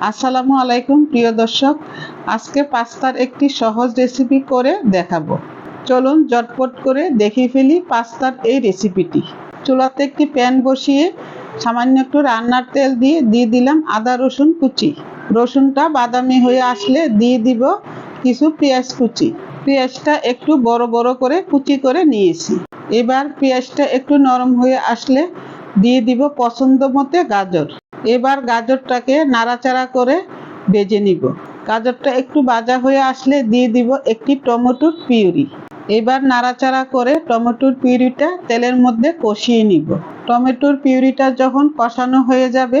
আসসালামু আলাইকুম প্রিয় দর্শক, আজকে পাস্তার একটি সহজ রেসিপি করে দেখাবো। চলুন ঝটপট করে দেখিয়ে ফেলি পাস্তার এই রেসিপিটি। চুলাতে একটি প্যান বসিয়ে সামান্য একটু রান্নার তেল দিয়ে দিলাম আদা রসুন কুচি। রসুনটা বাদামি হয়ে আসলে দিয়ে দিব কিছু পেঁয়াজ কুচি। পেঁয়াজটা একটু বড় বড় করে কুচি করে নিয়েছি। এবার পেঁয়াজটা একটু নরম হয়ে আসলে দিয়ে দিব পছন্দ মতো গাজর। এবার গাজরটাকে নাড়াচাড়া করে ভেজে নিব। গাজরটা একটু ভাজা হয়ে আসলে দিয়ে দিব একটি টমেটোর পিউরি। এবার নাড়াচাড়া করে টমেটোর পিউরিটা তেলের মধ্যে কষিয়ে নিব। টমেটোর পিউরিটা যখন কষানো হয়ে যাবে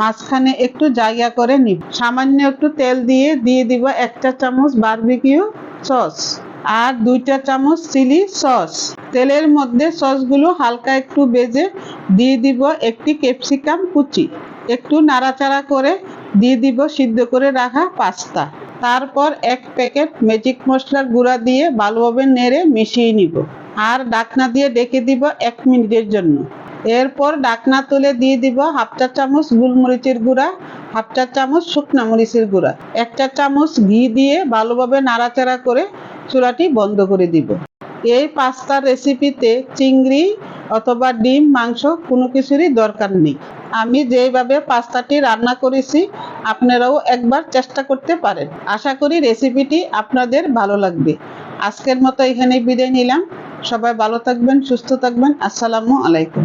মাঝখানে একটু জায়গা করে নিব। সামান্য একটু তেল দিয়ে দিব 1 চা চামচ বারবিকিউ সস আর 2 চা চামচ চিলি সস। তেলের মধ্যে সসগুলো হালকা একটু ভেজে দিয়ে দিব একটি ক্যাপসিকাম কুচি। একটু নাড়াচাড়া করে দিয়ে দিব সিদ্ধ করে রাখা পাস্তা। তারপর 1 প্যাকেট ম্যাজিক মশলার গুঁড়া দিয়ে ভালোভাবে নেড়ে মিশিয়ে নিব আর ঢাকনা দিয়ে ঢেকে দিব 1 মিনিটের জন্য। এরপর ঢাকনা তুলে দিয়ে দিব 1/2 চা চামচ গোলমরিচের গুঁড়া, 1/2 চা চামচ শুকনা মরিচের গুঁড়া, 1 চা চামচ ঘি দিয়ে ভালোভাবে নাড়াচাড়া করে চুলাটি বন্ধ করে দিব। এই পাস্তার রেসিপিতে চিংড়ি অথবা ডিম, মাংস কোনো কিছুরই দরকার নেই। আমি যেভাবে পাস্তাটি রান্না করেছি আপনারাও একবার চেষ্টা করতে পারেন। আশা করি রেসিপিটি আপনাদের ভালো লাগবে। আজকের মতো এখানেই বিদায় নিলাম। সবাই ভালো থাকবেন, সুস্থ থাকবেন। আসসালামু আলাইকুম।